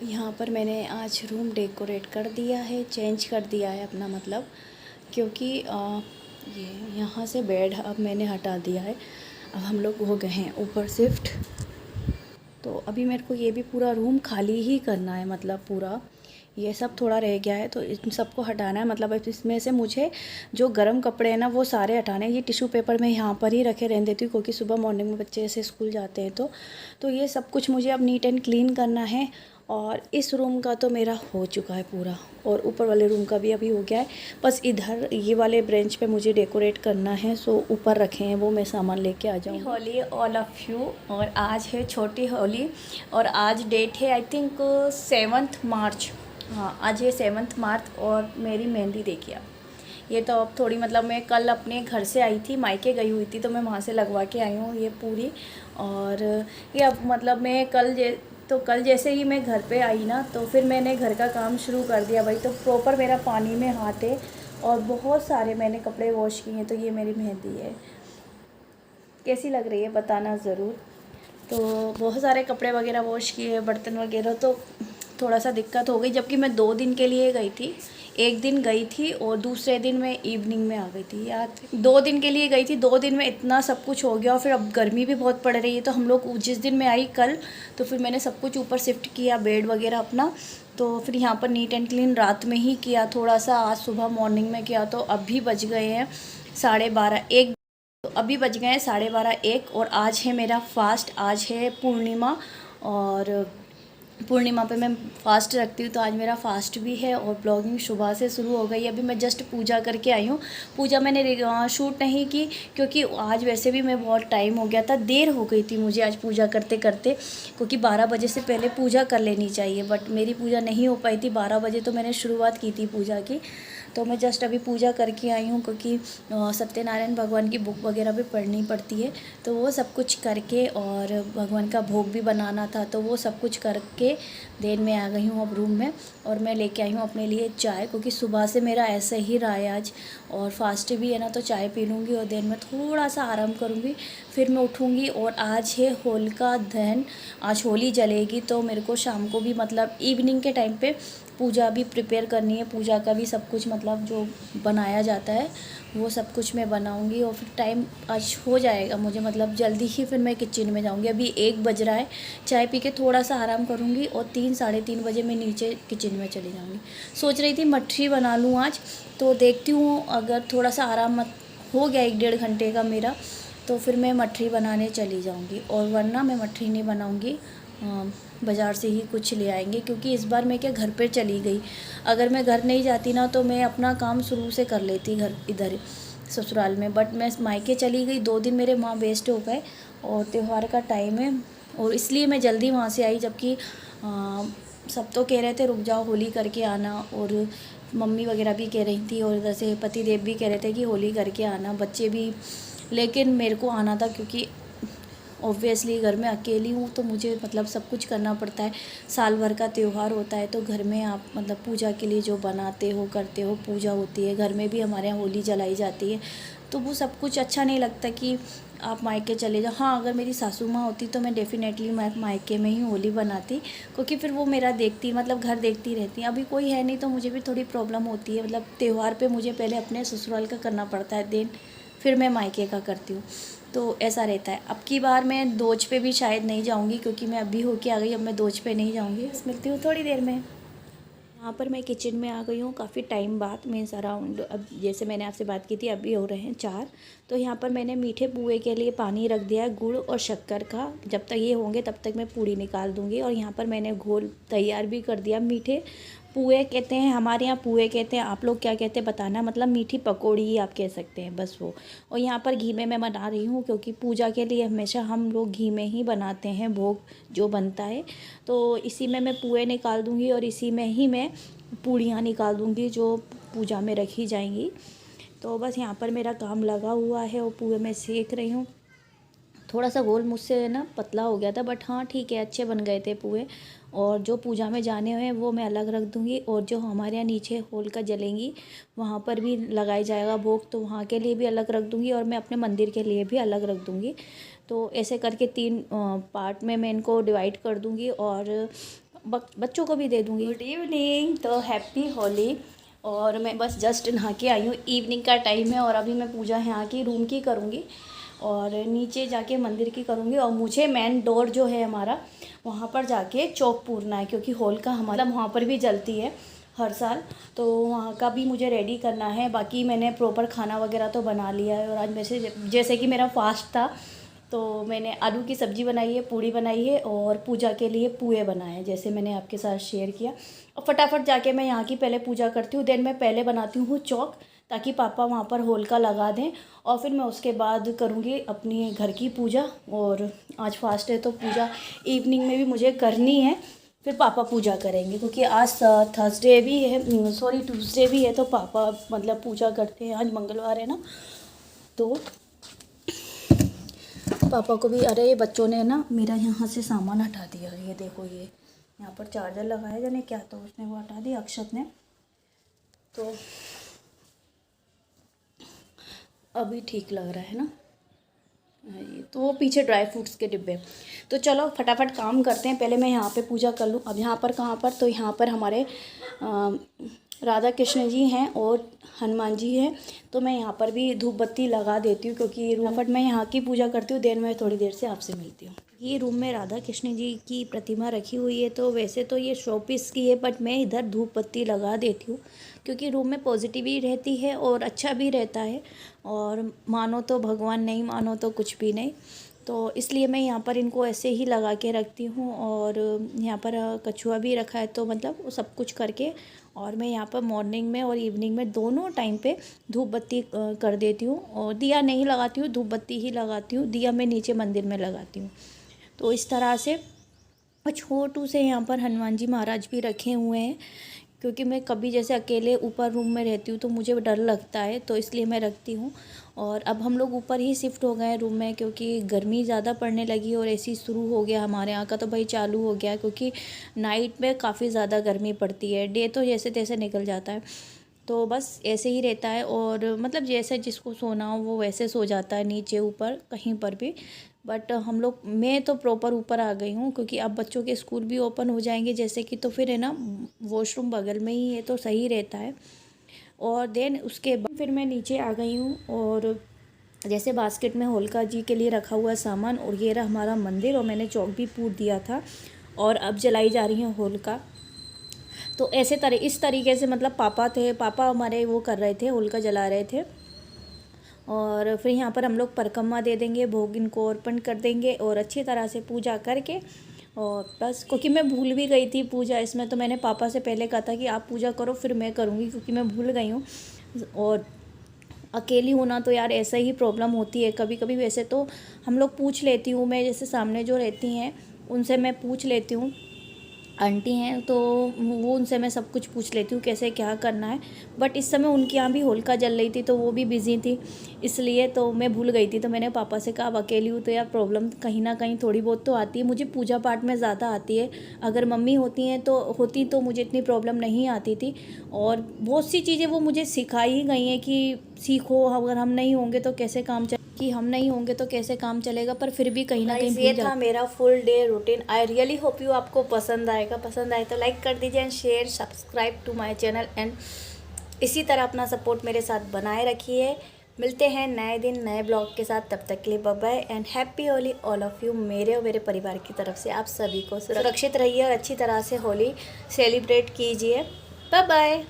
यहाँ पर मैंने आज रूम डेकोरेट कर दिया है, चेंज कर दिया है अपना मतलब, क्योंकि ये यहाँ से बेड अब मैंने हटा दिया है। अब हम लोग हो गए हैं ऊपर शिफ्ट। तो अभी मेरे को ये भी पूरा रूम खाली ही करना है, मतलब पूरा ये सब थोड़ा रह गया है तो इन सबको हटाना है। मतलब इसमें से मुझे जो गर्म कपड़े हैं ना वो सारे हटाने हैं। ये टिश्यू पेपर मैं यहाँ पर ही रखे रहने देती हूँ, क्योंकि सुबह मॉर्निंग में बच्चे ऐसे स्कूल जाते हैं तो ये सब कुछ मुझे अब नीट एंड क्लीन करना है। और इस रूम का तो मेरा हो चुका है पूरा, और ऊपर वाले रूम का भी अभी हो गया है। बस इधर ये वाले ब्रेंच पे मुझे डेकोरेट करना है, सो ऊपर रखे हैं वो मैं सामान लेके आ जाऊँगी। Holi all of you. और आज है छोटी होली, और आज डेट है आई थिंक 7 मार्च। हाँ, आज ये 7 मार्च। और मेरी मेहंदी देखिए आप। ये तो अब थोड़ी मतलब मैं कल अपने घर से आई थी, मायके गई हुई थी, तो मैं वहाँ से लगवा के आई हूँ ये पूरी। और ये अब मतलब मैं कल जैसे ही मैं घर पे आई ना, तो फिर मैंने घर का काम शुरू कर दिया भाई। तो प्रॉपर मेरा पानी में हाथ है, और बहुत सारे मैंने कपड़े वॉश किए हैं। तो ये मेरी मेहंदी है, कैसी लग रही है बताना ज़रूर। तो बहुत सारे कपड़े वगैरह वॉश किए, बर्तन वगैरह, तो थोड़ा सा दिक्कत हो गई। जबकि मैं 2 दिन के लिए गई थी, एक दिन गई थी और दूसरे दिन मैं इवनिंग में आ गई थी। याद 2 दिन के लिए गई थी, 2 दिन में इतना सब कुछ हो गया। और फिर अब गर्मी भी बहुत पड़ रही है, तो हम लोग जिस दिन मैं आई कल, तो फिर मैंने सब कुछ ऊपर शिफ्ट किया, बेड वगैरह अपना। तो फिर यहाँ पर नीट एंड क्लीन रात में ही किया थोड़ा सा, आज सुबह मॉर्निंग में किया। तो अभी बज गए हैं 12:30 1। तो अभी बज गए हैं 12:30 1, और आज है मेरा फास्ट, आज है पूर्णिमा। और पूर्णिमा पे मैं फ़ास्ट रखती हूँ, तो आज मेरा फ़ास्ट भी है। और ब्लॉगिंग सुबह से शुरू हो गई। अभी मैं जस्ट पूजा करके आई हूँ। पूजा मैंने शूट नहीं की, क्योंकि आज वैसे भी मैं बहुत टाइम हो गया था, देर हो गई थी मुझे आज पूजा करते करते। क्योंकि 12 बजे से पहले पूजा कर लेनी चाहिए, बट मेरी पूजा नहीं हो पाई थी। 12 बजे तो मैंने शुरुआत की थी पूजा की। तो मैं जस्ट अभी पूजा करके आई हूँ, क्योंकि सत्यनारायण भगवान की बुक वगैरह भी पढ़नी पड़ती है। तो वो सब कुछ करके, और भगवान का भोग भी बनाना था, तो वो सब कुछ करके देन में आ गई हूँ अब रूम में। और मैं लेके आई हूँ अपने लिए चाय, क्योंकि सुबह से मेरा ऐसे ही रहा है आज। और फास्ट भी है ना, तो चाय पी लूँगी और देन में थोड़ा सा आराम करूँगी, फिर मैं उठूँगी। और आज है होलिका दहन, आज होली जलेगी। तो मेरे को शाम को भी मतलब इवनिंग के टाइम पे पूजा भी प्रिपेयर करनी है। पूजा का भी सब कुछ मतलब जो बनाया जाता है वो सब कुछ मैं बनाऊंगी। और फिर टाइम आज हो जाएगा मुझे, मतलब जल्दी ही फिर मैं किचन में जाऊंगी। अभी 1 बज रहा है, चाय पी के थोड़ा सा आराम करूंगी, और 3 साढ़े 3 बजे मैं नीचे किचन में चली जाऊंगी। सोच रही थी मठरी बना लूँ आज, तो देखती हूँ अगर थोड़ा सा आराम मत हो गया 1 डेढ़ घंटे का मेरा, तो फिर मैं मठरी बनाने चली जाऊँगी। और वरना मैं मठरी नहीं बनाऊँगी, बाज़ार से ही कुछ ले आएंगे। क्योंकि इस बार मैं क्या घर पे चली गई, अगर मैं घर नहीं जाती ना तो मैं अपना काम शुरू से कर लेती घर इधर ससुराल में। बट मैं मायके चली गई, 2 दिन मेरे वहाँ वेस्ट हो गए, और त्यौहार का टाइम है, और इसलिए मैं जल्दी वहाँ से आई। जबकि सब तो कह रहे थे रुक जाओ होली करके आना, और मम्मी वगैरह भी कह रही थी, और इधर से पति देव भी कह रहे थे कि होली करके आना, बच्चे भी। लेकिन मेरे को आना था, क्योंकि ऑब्वियसली घर में अकेली हूँ, तो मुझे मतलब सब कुछ करना पड़ता है। साल भर का त्यौहार होता है, तो घर में आप मतलब पूजा के लिए जो बनाते हो करते हो, पूजा होती है घर में भी, हमारे यहाँ होली जलाई जाती है। तो वो सब कुछ अच्छा नहीं लगता कि आप मायके चले जाओ। हाँ, अगर मेरी सासू माँ होती तो मैं डेफ़िनेटली मायके में ही होली बनाती, क्योंकि फिर वो मेरा देखती, मतलब घर देखती रहती। अभी कोई है नहीं, तो मुझे भी थोड़ी प्रॉब्लम होती है। मतलब त्यौहार पे मुझे पहले अपने ससुराल का करना पड़ता है, देन फिर मैं मायके का करती हूँ। तो ऐसा रहता है। अब की बार मैं दोज पे भी शायद नहीं जाऊँगी, क्योंकि मैं अभी होके आ गई, अब मैं दोज पे नहीं जाऊँगी। बस मिलती हूँ थोड़ी देर में। यहाँ पर मैं किचन में आ गई हूँ काफ़ी टाइम बाद, मीन्स अराउंड, अब जैसे मैंने आपसे बात की थी अभी हो रहे हैं 4। तो यहाँ पर मैंने मीठे पुए के लिए पानी रख दिया है, गुड़ और शक्कर का। जब तक ये होंगे तब तक मैं पूड़ी निकाल दूँगी। और यहाँ पर मैंने घोल तैयार भी कर दिया। मीठे पुए कहते हैं, हमारे यहाँ पुए कहते हैं, आप लोग क्या कहते हैं बताना। मतलब मीठी पकौड़ी ही आप कह सकते हैं, बस वो। और यहाँ पर घी में मैं बना रही हूँ, क्योंकि पूजा के लिए हमेशा हम लोग घी में ही बनाते हैं भोग जो बनता है। तो इसी में मैं पुए निकाल दूँगी, और इसी में ही मैं पूड़ियाँ निकाल दूँगी जो पूजा में रखी जाएंगी। तो बस यहाँ पर मेरा काम लगा हुआ है, और पुए मैं सेक रही हूँ। थोड़ा सा गोल मुझसे ना पतला हो गया था, बट हाँ ठीक है, अच्छे बन गए थे पुए। और जो पूजा में जाने हुए हैं वो मैं अलग रख दूँगी, और जो हमारे यहाँ नीचे होलिका जलेंगी वहाँ पर भी लगाया जाएगा भोग, तो वहाँ के लिए भी अलग रख दूँगी, और मैं अपने मंदिर के लिए भी अलग रख दूँगी। तो ऐसे करके 3 पार्ट में मैं इनको डिवाइड कर दूँगी। और बच्चों को भी दे दूँगी। गुड इवनिंग, तो हैप्पी होली। और मैं बस जस्ट नहा के आई हूँ, इवनिंग का टाइम है और अभी मैं पूजा यहाँ की रूम की करूँगी और नीचे जाके मंदिर की करूँगी। और मुझे मेन डोर जो है हमारा वहाँ पर जाके चौक पूरना है, क्योंकि होल का हमारा वहाँ पर भी जलती है हर साल, तो वहाँ का भी मुझे रेडी करना है। बाकी मैंने प्रॉपर खाना वगैरह तो बना लिया है। और आज जैसे कि मेरा फास्ट था तो मैंने आलू की सब्ज़ी बनाई है, पूड़ी बनाई है और पूजा के लिए पुए बनाए हैं, जैसे मैंने आपके साथ शेयर किया। और फटाफट जाके मैं यहाँ की पहले पूजा करती हूँ, देन मैं पहले बनाती हूँ चौक, ताकि पापा वहाँ पर होलिका लगा दें और फिर मैं उसके बाद करूँगी अपनी घर की पूजा। और आज फास्ट है तो पूजा इवनिंग में भी मुझे करनी है, फिर पापा पूजा करेंगे, क्योंकि आज थर्सडे भी है, सॉरी ट्यूसडे भी है, तो पापा मतलब पूजा करते हैं। आज मंगलवार है ना, तो पापा को भी। अरे ये बच्चों ने ना मेरा यहाँ से सामान हटा दिया, ये देखो, ये यहाँ पर चार्जर लगाया जाने क्या, तो उसने वो हटा दिया, अक्षत ने। तो अभी ठीक लग रहा है ना, ये तो वो पीछे ड्राई फ्रूट्स के डिब्बे। तो चलो फटाफट काम करते हैं, पहले मैं यहाँ पे पूजा कर लूँ। अब यहाँ पर कहाँ पर, तो यहाँ पर हमारे राधा कृष्ण जी हैं और हनुमान जी हैं, तो मैं यहाँ पर भी धूप बत्ती लगा देती हूँ, क्योंकि फटाफट मैं यहाँ की पूजा करती हूँ, देन मैं थोड़ी देर से आपसे मिलती हूँ। ये रूम में राधा कृष्ण जी की प्रतिमा रखी हुई है, तो वैसे तो ये शोपीस की है, बट मैं इधर धूप बत्ती लगा देती हूँ, क्योंकि रूम में पॉजिटिव भी रहती है और अच्छा भी रहता है। और मानो तो भगवान, नहीं मानो तो कुछ भी नहीं, तो इसलिए मैं यहाँ पर इनको ऐसे ही लगा के रखती हूँ। और यहाँ पर कछुआ भी रखा है, तो मतलब वो सब कुछ करके और मैं यहाँ पर मॉर्निंग में और इवनिंग में दोनों टाइम पे धूप बत्ती कर देती हूँ। और दिया नहीं लगाती हूँ, धूप बत्ती ही लगाती हूँ, दिया मैं नीचे मंदिर में लगाती हूँ। तो इस तरह से छोटू से यहाँ पर हनुमान जी महाराज भी रखे हुए हैं, क्योंकि मैं कभी जैसे अकेले ऊपर रूम में रहती हूँ तो मुझे डर लगता है, तो इसलिए मैं रखती हूँ। और अब हम लोग ऊपर ही शिफ्ट हो गए हैं रूम में, क्योंकि गर्मी ज़्यादा पड़ने लगी और एसी शुरू हो गया हमारे यहाँ का, तो भाई चालू हो गया, क्योंकि नाइट में काफ़ी ज़्यादा गर्मी पड़ती है, डे तो जैसे तैसे निकल जाता है, तो बस ऐसे ही रहता है। और मतलब जैसे जिसको सोना हो वो वैसे सो जाता है, नीचे ऊपर कहीं पर भी। बट हम लोग, मैं तो प्रॉपर ऊपर आ गई हूँ, क्योंकि अब बच्चों के स्कूल भी ओपन हो जाएंगे जैसे कि, तो फिर है ना वॉशरूम बगल में ही है, तो सही रहता है। और देन उसके बाद फिर मैं नीचे आ गई हूँ, और जैसे बास्केट में होलिका जी के लिए रखा हुआ सामान, और ये रहा हमारा मंदिर, और मैंने चौक भी पूर दिया था, और अब जलाई जा रही है होलिका। तो ऐसे इस तरीके से मतलब पापा हमारे वो कर रहे थे, होलिका जला रहे थे। और फिर यहाँ पर हम लोग परिक्रमा दे देंगे, भोग इनको अर्पण कर देंगे, और अच्छी तरह से पूजा करके, और बस, क्योंकि मैं भूल भी गई थी पूजा इसमें, तो मैंने पापा से पहले कहा था कि आप पूजा करो फिर मैं करूँगी, क्योंकि मैं भूल गई हूँ। और अकेली होना तो यार ऐसा ही प्रॉब्लम होती है कभी कभी। वैसे तो हम लोग पूछ लेती हूँ मैं, जैसे सामने जो रहती हैं उनसे मैं पूछ लेती हूँ, आंटी हैं तो वो, उनसे मैं सब कुछ पूछ लेती हूँ कैसे क्या करना है। बट इस समय उनके यहाँ भी होलिका जल रही थी, तो वो भी बिज़ी थी, इसलिए तो मैं भूल गई थी। तो मैंने पापा से कहा अब अकेली हूँ तो यार प्रॉब्लम कहीं ना कहीं थोड़ी बहुत तो आती है। मुझे पूजा पाठ में ज़्यादा आती है, अगर मम्मी होती तो मुझे इतनी प्रॉब्लम नहीं आती थी। और बहुत सी चीज़ें वो मुझे सिखाई ही गई हैं कि सीखो, अगर हम नहीं होंगे तो कैसे काम चलेगा, पर फिर भी कहीं ना कहीं ये था मेरा full day routine. I really hope you आपको पसंद आएगा। पसंद आए तो लाइक कर दीजिए and share, subscribe to my channel, and इसी तरह अपना सपोर्ट मेरे साथ बनाए रखिए। मिलते हैं नए दिन नए ब्लॉग के साथ, तब तक के लिए bye bye and happy Holi all of you. मेरे और मेरे परिवार की तरफ से आप सभी को सुरक्षित रहिए और अच्छी तरह से होली सेलिब्रेट कीजिए। Bye bye.